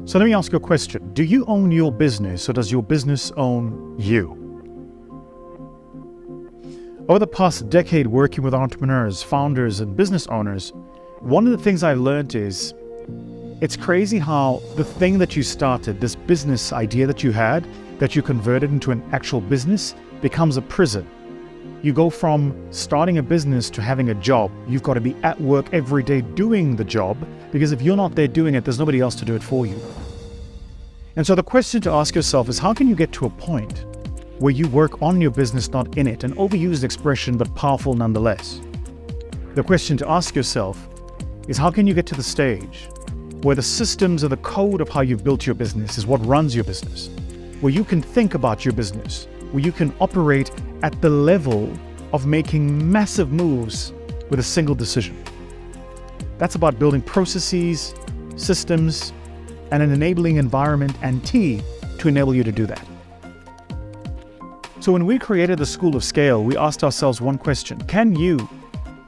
So let me ask you a question. Do you own your business or does your business own you? Over the past decade working with entrepreneurs, founders, and business owners, one of the things I learned is it's crazy how the thing that you started, this business idea that you had, that you converted into an actual business, becomes a prison. You go from starting a business to having a job. You've got to be at work every day doing the job, because if you're not there doing it, there's nobody else to do it for you. And so the question to ask yourself is, how can you get to a point where you work on your business, not in it? An overused expression, but powerful nonetheless. The question to ask yourself is, how can you get to the stage where the systems or the code of how you've built your business is what runs your business, where you can think about your business, where you can operate at the level of making massive moves with a single decision. That's about building processes, systems, and an enabling environment and team to enable you to do that. So when we created the School of Scale, we asked ourselves one question: can you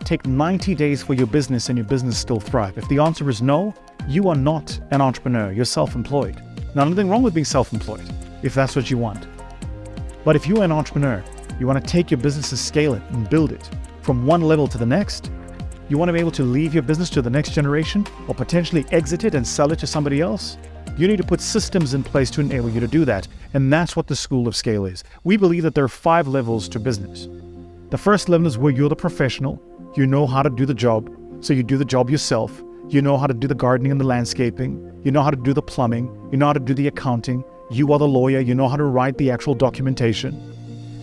take 90 days for your business and your business still thrive? If the answer is no, you are not an entrepreneur, you're self-employed. Now, nothing wrong with being self-employed if that's what you want. But if you're an entrepreneur, you want to take your business and scale it and build it from one level to the next, you want to be able to leave your business to the next generation or potentially exit it and sell it to somebody else, you need to put systems in place to enable you to do that. And that's what the School of Scale is. We believe that there are 5 levels to business. The first level is where you're the professional. You know how to do the job, so you do the job yourself. You know how to do the gardening and the landscaping. You know how to do the plumbing. You know how to do the accounting. You are the lawyer. You know how to write the actual documentation.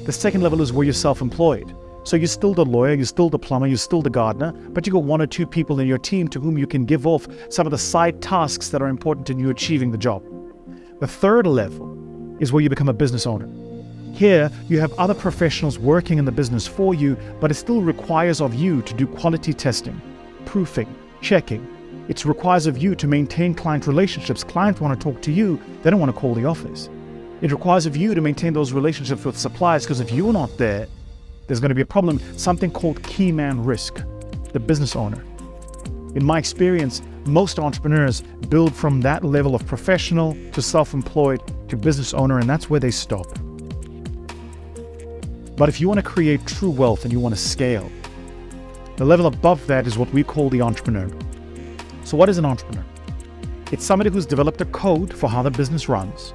The second level is where you're self-employed. So you're still the lawyer, you're still the plumber, you're still the gardener, but you got 1 or 2 people in your team to whom you can give off some of the side tasks that are important in you achieving the job. The third level is where you become a business owner. Here, you have other professionals working in the business for you, but it still requires of you to do quality testing, proofing, checking. It requires of you to maintain client relationships. Clients want to talk to you, they don't want to call the office. It requires of you to maintain those relationships with suppliers, because if you're not there, there's going to be a problem, something called key man risk, the business owner. In my experience, most entrepreneurs build from that level of professional to self-employed to business owner, and that's where they stop. But if you want to create true wealth and you want to scale, the level above that is what we call the entrepreneur. So what is an entrepreneur? It's somebody who's developed a code for how the business runs,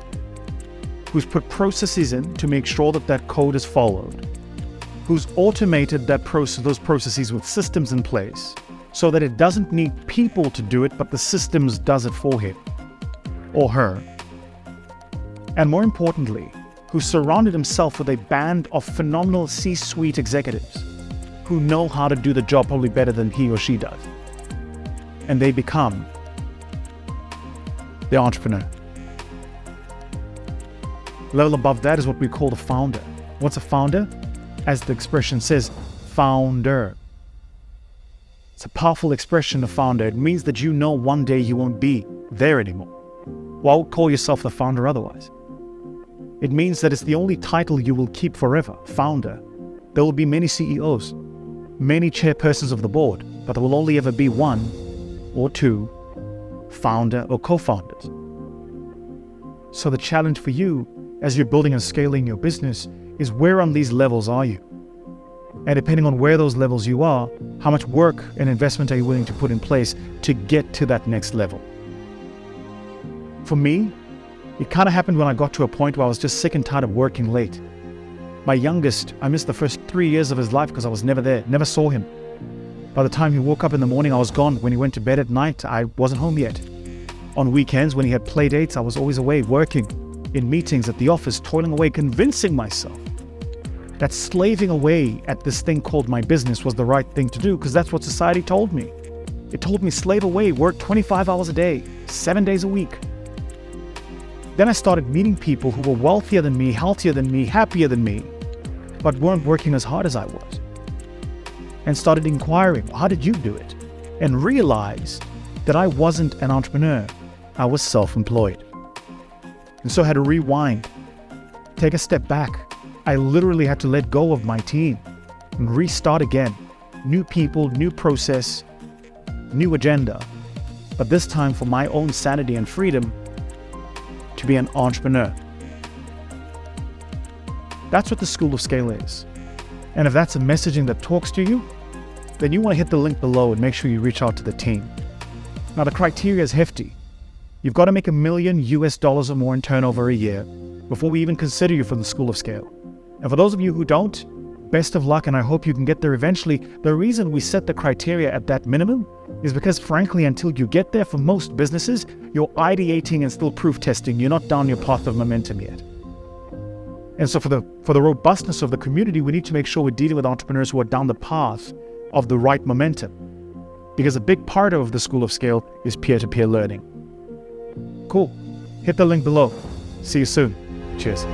who's put processes in to make sure that that code is followed, who's automated that process, those processes with systems in place so that it doesn't need people to do it, but the systems does it for him or her. And more importantly, who surrounded himself with a band of phenomenal C-suite executives who know how to do the job probably better than he or she does. And they become the entrepreneur. Level above that is what we call the founder. What's a founder? As the expression says, founder. It's a powerful expression of founder. It means that you know one day you won't be there anymore. Why would call yourself the founder otherwise? It means that it's the only title you will keep forever, founder. There will be many CEOs, many chairpersons of the board, but there will only ever be 1 or 2 founder or co-founders. So the challenge for you as you're building and scaling your business is, where on these levels are you? And depending on where those levels you are, how much work and investment are you willing to put in place to get to that next level? For me, it kind of happened when I got to a point where I was just sick and tired of working late. My youngest, I missed the first 3 years of his life because I was never there, never saw him. By the time he woke up in the morning, I was gone. When he went to bed at night, I wasn't home yet. On weekends, when he had play dates, I was always away working, in meetings at the office, toiling away, convincing myself that slaving away at this thing called my business was the right thing to do, because that's what society told me. It told me slave away, work 25 hours a day, 7 days a week. Then I started meeting people who were wealthier than me, healthier than me, happier than me, but weren't working as hard as I was. And started inquiring, how did you do it? And realized that I wasn't an entrepreneur, I was self-employed. And so I had to rewind, take a step back. I literally had to let go of my team and restart again. New people, new process, new agenda. But this time, for my own sanity and freedom, to be an entrepreneur. That's what the School of Scale is. And if that's a messaging that talks to you, then you want to hit the link below and make sure you reach out to the team. Now, the criteria is hefty. You've got to make $1 million or more in turnover a year before we even consider you for the School of Scale. And for those of you who don't, best of luck, and I hope you can get there eventually. The reason we set the criteria at that minimum is because, frankly, until you get there, for most businesses, you're ideating and still proof testing. You're not down your path of momentum yet. And so for the robustness of the community, we need to make sure we're dealing with entrepreneurs who are down the path of the right momentum. Because a big part of the School of Scale is peer-to-peer learning. Cool. Hit the link below. See you soon. Cheers.